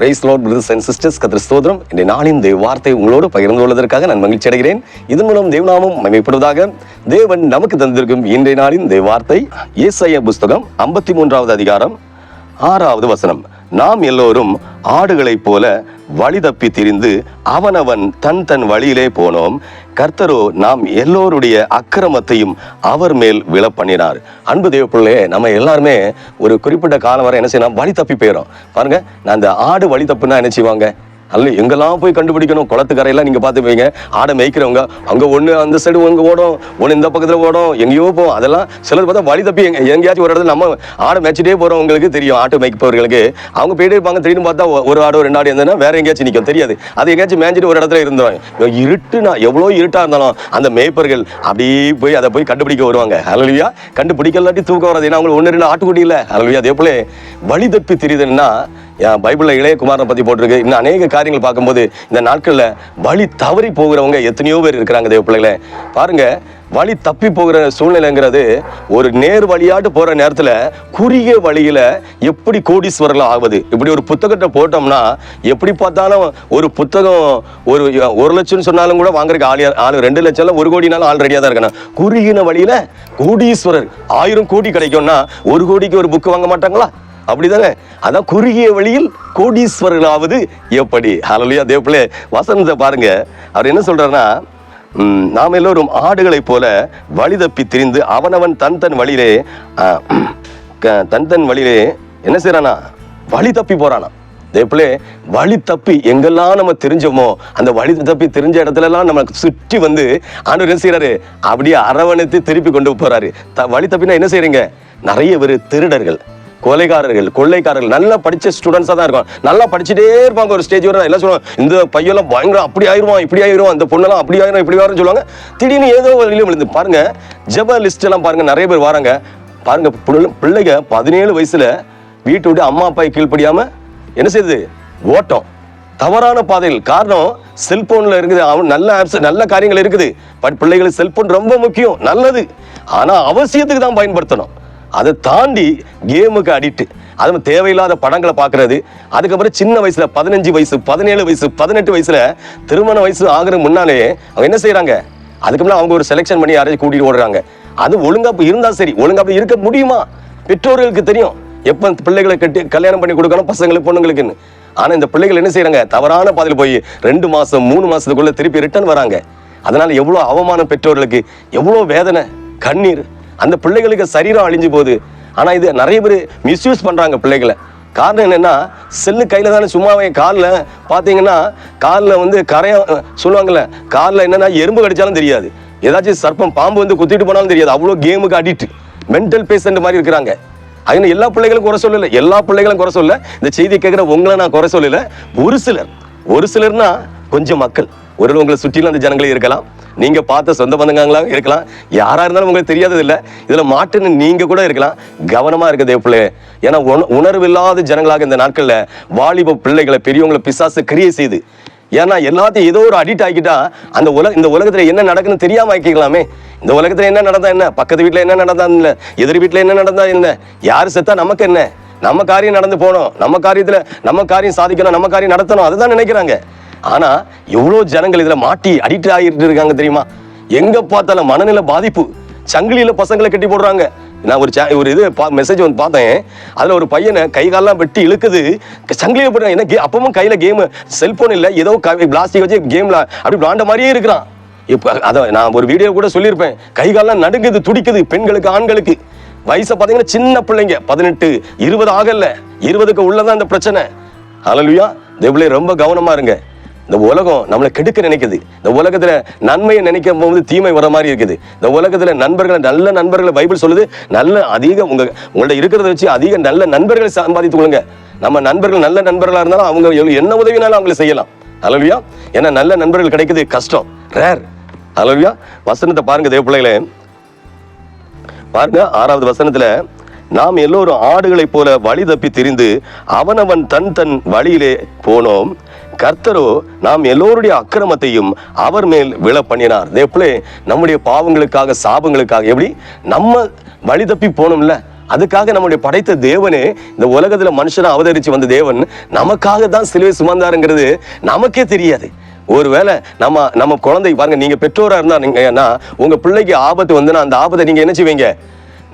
Price lord brothers and sisters, கர்த்தர் ஸ்தோத்திரம். இந்த நாளின் தேவ வார்த்தை உங்களோடு பகிர்ந்து கொள்வதற்காக நான் மகிழ்ச்சி அடைகிறேன். இதன் மூலம் தேவநாமம் மகிமைப்படுவதாக. தேவன் நமக்கு தந்திருக்கும் இன்றைய நாளின் தேவ வார்த்தை ஏசாயா புஸ்தகம் 53வது அதிகாரம் 6வது வசனம். நாம் எல்லோரும் ஆடுகளைப் போல வழி தப்பி திரிந்து அவனவன் தன் வழியிலே போனோம், கர்த்தரோ நாம் எல்லோருடைய அக்கிரமத்தையும் அவர் மேல் விழ பண்ணினார். அன்பு தேவ பிள்ளையே, நம்ம எல்லாருமே ஒரு குறிப்பிட்ட காலம் வரை என்ன செய்யணும், வழி தப்பி போயிடும். பாருங்க, நான் அந்த ஆடு வழி தப்புன்னா என்ன செய்வாங்க, அல்ல எங்கெல்லாம் போய் கண்டுபிடிக்கணும். குளத்துக்கரையெல்லாம் நீங்க பார்த்து போய்ங்க, ஆடை மேய்க்கிறவங்க அங்க ஒண்ணு அந்த சைடு அங்க ஓடும், ஒண்ணு இந்த பக்கத்துல ஓடும், எங்கேயோ போகும். அதெல்லாம் சிலர் பார்த்தா வழி தப்பி எங்கேயாச்சும் ஒரு இடத்துல நம்ம ஆடை மேய்ச்சிட்டே போறவங்களுக்கு தெரியும். ஆட்டு மேய்ப்பவர்களுக்கு அவங்க போயிட்டே இருப்பாங்க. திடீர்னு பார்த்தா ஒரு ஆடோ 2 ஆடு இருந்ததுன்னா வேற எங்கேயாச்சும் நிற்கும், தெரியாது. அது எங்கேயாச்சும் மேய்ச்சிட்டு ஒரு இடத்துல இருந்தோம். இருட்டுனா எவ்வளோ இருட்டா இருந்தாலும் அந்த மேய்ப்பர்கள் அப்படியே போய் அதை போய் கண்டுபிடிக்க வருவாங்க. அல்லையா, கண்டுபிடிக்கலாட்டி தூக்கம் வராது. ஏன்னா அவங்களுக்கு 1-2 ஆட்டுக்குட்டி இல்லை. அல்லையா, அதே போல வழி தப்பி தெரியுதுன்னா பைபிள்ல இளைய குமாரனை பத்தி போட்டிருக்கு. இன்னும் அநேக காரியங்கள் பார்க்கும்போது இந்த நாட்கள்ல வழி தவறி போகிறவங்க எத்தனையோ பேர் இருக்கிறாங்க. தேவ பிள்ளைகளே, பாருங்க, வழி தப்பி போகிற சூழ்நிலைங்கிறது ஒரு நேர் வழியாட்டு போற நேரத்துல குறுகிய வழியில எப்படி கோடீஸ்வரர்கள் ஆகுது. இப்படி ஒரு புத்தகத்தை போட்டோம்னா எப்படி பார்த்தாலும் ஒரு புத்தகம் ஒரு 1 லட்சம் சொன்னாலும் கூட வாங்குறதுக்கு ஆளு 2 லட்சம் 1 கோடினாலும் ஆள் ரெடியா தான் இருக்கணும். குறுகின வழியில கோடீஸ்வரர் 1000 கோடி கிடைக்கும்னா 1 கோடிக்கு ஒரு புக் வாங்க மாட்டாங்களா? அப்படிதானே? அதான் குறுகிய வழியில் கோடீஸ்வரர்களாவது எப்படி. ஹல்லேலூயா. தேவப்பிள்ளை வசனத்தை பாருங்க. அவர் என்ன சொல்றாருன்னா, நாம் எல்லோரும் ஆடுகளை போல வழி தப்பி திரிந்து அவனவன் தன் வழியிலே தன் வழியிலே என்ன செய்யறானா, வழி தப்பி போறானா. தேவப்பிள்ளை, வழி தப்பி எங்கெல்லாம் நம்ம தெரிஞ்சோமோ அந்த வழி தப்பி தெரிஞ்ச இடத்துல எல்லாம் நம்ம சுற்றி வந்து ஆண்டவர் என்ன செய்யறாரு, அப்படியே அரவணைத்து திருப்பி கொண்டு போறாரு. வழி தப்பினா என்ன செய்யறீங்க, நிறைய பேர் திருடர்கள், கொலைகாரர்கள், கொள்ளைக்காரர்கள், நல்லா படிச்ச ஸ்டூடெண்ட்ஸா தான் இருக்கும். நல்லா படிச்சுட்டே இருப்பாங்க. ஒரு ஸ்டேஜ் வரை எல்லாம் சொல்லுவாங்க, இந்த பையெல்லாம் பயங்கரம், அப்படி ஆயிடுவான், இப்படி ஆயிடுவான், இந்த பொண்ணெல்லாம் அப்படி ஆயிரும், இப்படி ஆயிரும் சொல்லுவாங்க. திடீர்னு ஏதோ வழியில விழுந்து பாருங்க, ஜெப லிஸ்ட் எல்லாம் பாருங்க, நிறைய பேர் வராங்க. பாருங்க, பிள்ளைங்க 17 வயசுல வீட்டை விட்டு அம்மா அப்பா கீழ்ப்படியாம என்ன செய்யுது, ஓட்டம் தவறான பாதையில். காரணம், செல்போன்ல இருக்குது. அவன் நல்ல ஆப்ஸ், நல்ல காரியங்கள் இருக்குது. பட் பிள்ளைகளுக்கு செல்போன் ரொம்ப முக்கியம், நல்லது. ஆனா அவசியத்துக்கு தான் பயன்படுத்தணும். அதை தாண்டி கேமுக்கு அடிக்ட், அது தேவையில்லாத படங்களை பார்க்கறது. அதுக்கப்புறம் சின்ன வயசுல 15 வயசு 17 வயசு 18 வயசுல திருமண வயசு ஆகிற முன்னாலே அவங்க என்ன செய்யறாங்க, அதுக்கப்புறம் அவங்க ஒரு செலெக்ஷன் பண்ணி யாரையும் கூட்டிட்டு ஓடுறாங்க. அது ஒழுங்கா இருந்தா சரி, ஒழுங்கா இருக்க முடியுமா? பெற்றோர்களுக்கு தெரியும் எப்ப பிள்ளைகளை கட்டி கல்யாணம் பண்ணி கொடுக்கணும் பசங்களுக்கு பொண்ணுங்களுக்குன்னு. ஆனா இந்த பிள்ளைகள் என்ன செய்யறாங்க, தவறான பாதையில் போய் 2 மாசம் 3 மாசத்துக்குள்ள திருப்பி ரிட்டர்ன் வராங்க. அதனால எவ்வளவு அவமானம் பெற்றோர்களுக்கு, எவ்வளவு வேதனை, கண்ணீர். அந்த பிள்ளைகளுக்கு சரீரம் அழிஞ்சு போகுது. ஆனா இது நிறைய பேர் மிஸ்யூஸ் பண்றாங்க பிள்ளைகளை. காரணம் என்னன்னா, செல்லு கையில தானே. சும்மாவே காலில் பார்த்தீங்கன்னா, காலில் வந்து கரையா சொல்லுவாங்கல்ல, காலில் என்னன்னா எறும்பு கடிச்சாலும் தெரியாது, ஏதாச்சும் சர்ப்பம் பாம்பு வந்து குத்திட்டு போனாலும் தெரியாது. அவ்வளோ கேமுக்கு அடிக்ட், மென்டல் பேஷண்ட் மாதிரி இருக்கிறாங்க. அது எல்லா பிள்ளைகளும் குறை சொல்லல, எல்லா பிள்ளைகளும் குறை சொல்ல. இந்த செய்தி கேட்குற உங்களை நான் குறை சொல்லல. ஒரு சிலர்னா கொஞ்சம் மக்கள், ஒரு உங்களை சுற்றிலும் அந்த ஜனங்களே இருக்கலாம், நீங்க பார்த்த சொந்த பந்தங்களாக இருக்கலாம், யாரா இருந்தாலும் உங்களுக்கு தெரியாதது இல்லை. இதுல மாட்டுன்னு நீங்க கூட இருக்கலாம். கவனமா இருக்க தேவப்பிள்ளை. ஏன்னா உணர்வு இல்லாத ஜனங்களாக இந்த நாட்கள்ல வாலிப பிள்ளைகளை பெரியவங்களை பிசாசு கிரியை செய்து, ஏன்னா எல்லாத்தையும் ஏதோ ஒரு அடிக்ட் ஆகிட்டா இந்த உலகத்துல என்ன நடக்குன்னு தெரியாம ஆக்கிக்கலாமே. இந்த உலகத்துல என்ன நடந்தா என்ன, பக்கத்து வீட்டுல என்ன நடந்தா இல்லை, எதிர் வீட்டுல என்ன நடந்தா என்ன, யாரு செத்தா நமக்கு என்ன, நம்ம காரியம் நடந்து போனோம், நம்ம காரியத்துல நம்ம காரியம் சாதிக்கணும், நம்ம காரியம் நடத்தணும், அதுதான் நினைக்கிறாங்க. ஆனா எவ்வளவு ஜனங்கள் இதுல மாட்டி அடிக்ட் ஆகிட்டு இருக்காங்க தெரியுமா? எங்க பார்த்தாலும் மனநிலை பாதிப்பு. சங்கிலியில பசங்களை கட்டி போடுறாங்க. நான் ஒரு இது மெசேஜ் வந்து பார்த்தேன். அதுல ஒரு பையனை கை காலெல்லாம் வெட்டி இழுக்குது, சங்கிலியில போடுறாங்க. என்ன அப்பவும் கையில கேம், செல்போன் இல்ல, ஏதோ பிளாஸ்டிக் வச்சு கேம்ல அப்படி விளாண்ட மாதிரியே இருக்கிறான். இப்ப அத நான் ஒரு வீடியோ கூட சொல்லியிருப்பேன். கை காலெல்லாம் நடுங்குது, துடிக்குது. பெண்களுக்கு ஆண்களுக்கு வயசை பார்த்தீங்கன்னா சின்ன பிள்ளைங்க 18 20 ஆகல, 20க்கு உள்ளதான் இந்த பிரச்சனை. ஹல்லேலூயா. தேவனே, ரொம்ப கவனமா இருங்க. இந்த உலகம் நம்மளை கெடுக்க நினைக்குது. இந்த உலகத்துல நன்மையை நினைக்கும் போது தீமை வர மாதிரி இருக்குது. இந்த உலகத்துல நண்பர்களை, நல்ல நண்பர்களை பைபிள் சொல்லுது, நல்ல அதிக உங்கள்ட்ட இருக்கிறத வச்சு அதிக நல்ல நண்பர்களை சம்பாதித்துக் கொள்ளுங்க. நம்ம நண்பர்கள் நல்ல நண்பர்களா இருந்தாலும் அவங்க என்ன உதவினாலும் அவங்களை செய்யலாம். ஹல்லேலூயா. ஏன்னா நல்ல நண்பர்கள் கிடைக்கிறது கஷ்டம், ரேர். ஹல்லேலூயா. வசனத்தை பாருங்க தேவ பிள்ளைகளே, பாருங்க 6வது வசனத்துல, நாம் எல்லோரும் ஆடுகளைப் போல வழி தப்பி திரிந்து அவனவன் தன் வழியிலே போனோம், கர்த்தரோ நாம் எல்லோருடைய அக்கிரமத்தையும் அவர் மேல் விழ பண்ணினார். தேவப்பிள்ளை, நம்முடைய பாவங்களுக்காக சாபங்களுக்காக எப்படி நம்ம வழி தப்பி போனோம்ல, அதுக்காக நம்முடைய படைத்த தேவனே இந்த உலகத்துல மனுஷனை அவதரிச்சு வந்த தேவன் நமக்காக தான் சிலுவை சுமந்தாருங்கிறது நமக்கே தெரியாது. ஒருவேளை நம்ம குழந்தை பாருங்க, நீங்க பெற்றோரா இருந்தா நீங்கன்னா உங்க பிள்ளைக்கு ஆபத்து வந்துன்னா அந்த ஆபத்தை நீங்க என்ன செய்வீங்க?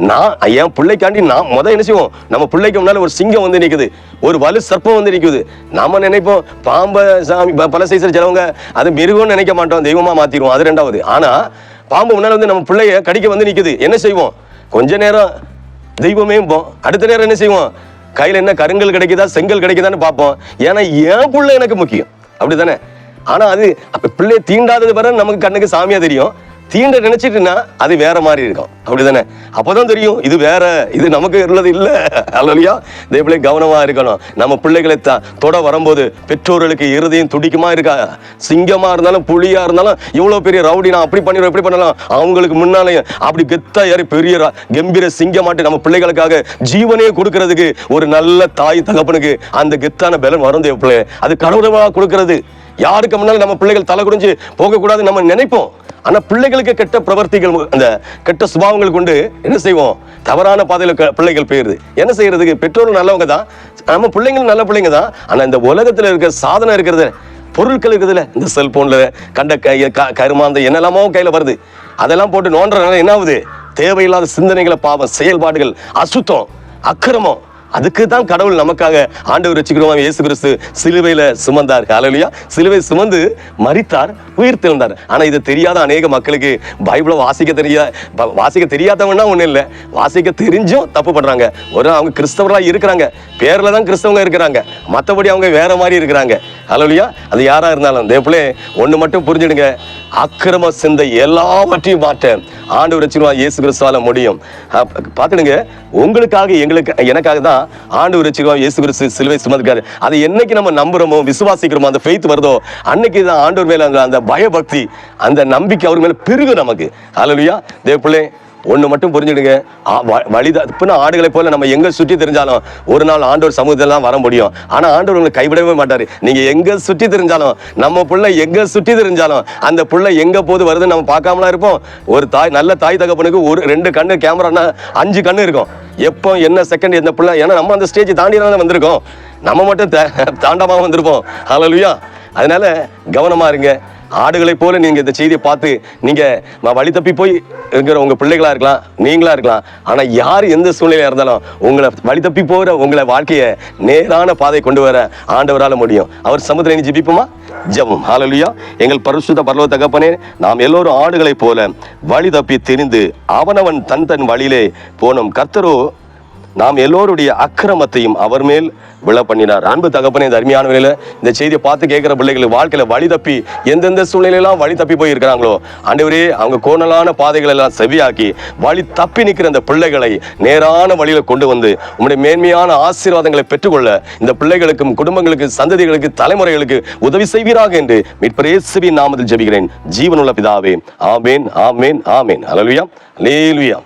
நான் என் பிள்ளைக்காண்டி நான் என்ன செய்வோம்? நம்ம பிள்ளைக்கு முன்னால ஒரு சிங்கம் வந்து நிக்குது, ஒரு வலு சர்ப்பம் வந்து நிக்குது. நாம நினைப்போம் பாம்பை சாமி பல சைஸ்ல சிலவங்க அது மிருகம்னு நினைக்க மாட்டோம், தெய்வமா மாத்திடுவோம், அது ரெண்டாவது. ஆனா பாம்பு முன்னால வந்து நம்ம பிள்ளைய கடிக்க வந்து நிக்குது, என்ன செய்வோம்? கொஞ்ச நேரம் தெய்வமே அடுத்த நேரம் என்ன செய்வோம்? கையில என்ன கருங்கல் கிடைக்குதா செங்கல் கிடைக்குதான்னு பார்ப்போம். ஏன்னா என் பிள்ளை எனக்கு முக்கியம், அப்படித்தானே? ஆனா அது அப்ப பிள்ளை தீண்டாதது வரை நமக்கு கண்ணுக்கு சாமியா தெரியும், தீண்ட நினைச்சிட்டுன்னா அது வேற மாதிரி இருக்கும், அப்படிதானே? அப்பதான் தெரியும் இது வேற, இது நமக்கு உள்ளது இல்ல. அல்லையா? இதே பிள்ளை கவனமா இருக்கணும். நம்ம பிள்ளைகளை தொட வரும்போது பெற்றோர்களுக்கு இருதயம் துடிக்குமா இருக்கா? சிங்கமா இருந்தாலும் புலியா இருந்தாலும் இவ்வளவு பெரிய ரவுடி நான் அப்படி பண்ணிடுவோம் எப்படி பண்ணலாம், அவங்களுக்கு முன்னாலேயும் அப்படி கெத்தா ஏறி பெரிய கம்பீர சிங்கமாட்டு நம்ம பிள்ளைகளுக்காக ஜீவனே கொடுக்கறதுக்கு ஒரு நல்ல தாய் தகப்பனுக்கு அந்த கெத்தான பலன் வரும். பிள்ளை அது கடவுளா கொடுக்கறது. யாருக்கு முன்னாலும் நம்ம பிள்ளைகள் தலை குடிஞ்சு போகக்கூடாது நம்ம நினைப்போம். ஆனா பிள்ளைகளுக்கு கெட்ட பிரவர்த்திகள், அந்த கெட்ட சுபாவங்கள் கொண்டு என்ன செய்வோம்? தவறான பாதையில பிள்ளைகள் போயிருது. என்ன செய்யறதுக்கு? பெற்றோர்கள் நல்லவங்க தான், நம்ம பிள்ளைங்களும் நல்ல பிள்ளைங்க தான். ஆனா இந்த உலகத்துல இருக்கிற சாதனை இருக்கிறது, பொருட்கள் இருக்குதுல்ல, இந்த செல்போன்ல கண்ட கருமாந்த என்னெல்லாமோ கையில வருது, அதெல்லாம் போட்டு நோன்றனால என்ன ஆகுது? தேவையில்லாத சிந்தனைகளை, பாவம், செயல்பாடுகள், அசுத்தம், அக்கிரமம். அதுக்கு தான் கடவுள் நமக்காக ஆண்டவர் ரட்சிக்கிறோம் இயேசு கிறிஸ்து சிலுவையில சுமந்தார். ஹல்லேலூயா! சிலுவை சுமந்து மரித்தார், உயிர் தெழுந்தார். ஆனா இது தெரியாத அநேக மக்களுக்கு பைபிளை வாசிக்க தெரியாதவன்னா ஒண்ணும் இல்லை, வாசிக்க தெரிஞ்சும் தப்பு பண்றாங்க. அவங்க கிறிஸ்தவர்களா இருக்கிறாங்க, பேர்ல தான் கிறிஸ்தவங்க இருக்கிறாங்க, மற்றபடி அவங்க வேற மாதிரி இருக்கிறாங்க. ஹல்லேலூயா! அது யாரா இருந்தாலும் தேவனே ஒண்ணு மட்டும் புரிஞ்சிடுங்க, அக்கிரம சிந்தை எல்லாவற்றையும் மாற்ற ஆண்டவர் ரட்சிக்கிறோம் இயேசு கிறிஸ்துவால முடியும். பாத்துடுங்க, உங்களுக்காக எனக்காக தான் ஆண்டவர் ரட்சிக்கிறோம் இயேசு கிறிஸ்து சிலுவை சுமந்திருக்காரு. அதை என்னைக்கு நம்ம நம்புறோமோ, விசுவாசிக்கிறோமோ, அந்த ஃபெய்த் வருதோ, அன்னைக்கு தான் ஆண்டவர் மேல அந்த பயபக்தி, அந்த நம்பிக்கை அவர் மேல பெருகும் நமக்கு. ஹல்லேலூயா! தேவப்பிள்ளை ஒண்ணு மட்டும் புரிஞ்சுடுங்க, ஆடுகளை போல நம்ம எங்க சுற்றி தெரிஞ்சாலும் ஒரு நாள் ஆண்டவர் சமூகத்திலாம் வர முடியும். ஆனா ஆண்டவர் உங்களை கைவிடவே மாட்டாரு. நீங்க எங்க சுற்றி தெரிஞ்சாலும், நம்ம பிள்ளை எங்க சுற்றி தெரிஞ்சாலும், அந்த பிள்ளை எங்க போது வருதுன்னு நம்ம பார்க்காமலா இருப்போம். ஒரு நல்ல தாய் தகப்பனுக்கு ஒரு 2 கண்ணு, கேமரானா 5 கண்ணு இருக்கும். எப்போ என்ன செகண்ட் எந்த பிள்ளை, ஏன்னா நம்ம அந்த ஸ்டேஜ் தாண்டி தான் வந்திருக்கோம், நம்ம மட்டும் தாண்டாம வந்திருப்போம். ஹல்லேலூயா! அதனால கவனமா இருங்க. ஆடுகளை போல நீங்க இந்த செய்தியை பார்த்து நீங்க வழி தப்பி போய் இருக்கிற உங்க பிள்ளைகளா இருக்கலாம், நீங்களா இருக்கலாம். ஆனா யார் எந்த சூழ்நிலையா இருந்தாலும் உங்களை வழி தப்பி போகிற உங்களை வாழ்க்கையை நேரான பாதை கொண்டு வர ஆண்டவரால முடியும். அவர் சமுத்திரம் ஜெபிப்போமா? ஜெபம். ஹல்லேலூயா! எங்கள் பரிசுத்த பரலோக தகப்பனே, நாம் எல்லோரும் ஆடுகளை போல வழி தப்பி திரிந்து அவனவன் தன் வழியிலே போனோம். கர்த்தரோ நாம் எல்லோருடைய அக்கிரமத்தையும் அவர் மேல் விழ பண்ணினார். அன்பு தகப்பனே, இந்த அருமையான வேளையில இந்த செய்தியை பார்த்து கேட்கிற பிள்ளைகளுக்கு வாழ்க்கையில வழி தப்பி எந்தெந்த சூழ்நிலையெல்லாம் வழி தப்பி போய் இருக்கிறாங்களோ, ஆண்டவரே அவங்க கோணலான பாதைகள் எல்லாம் செவியாக்கி வழி தப்பி நிற்கிற அந்த பிள்ளைகளை நேரான வழியில கொண்டு வந்து உங்களுடைய மேன்மையான ஆசீர்வாதங்களை பெற்றுக்கொள்ள இந்த பிள்ளைகளுக்கும் குடும்பங்களுக்கு சந்ததிகளுக்கு தலைமுறைகளுக்கு உதவி செய்வீராக என்று மீட்பர் இயேசுவின் நாமத்தில் ஜெபிக்கிறேன், ஜீவனுள்ள பிதாவே. ஆமேன், ஆமேன், ஆமேன். ஹல்லேலூயா, ஹல்லேலூயா.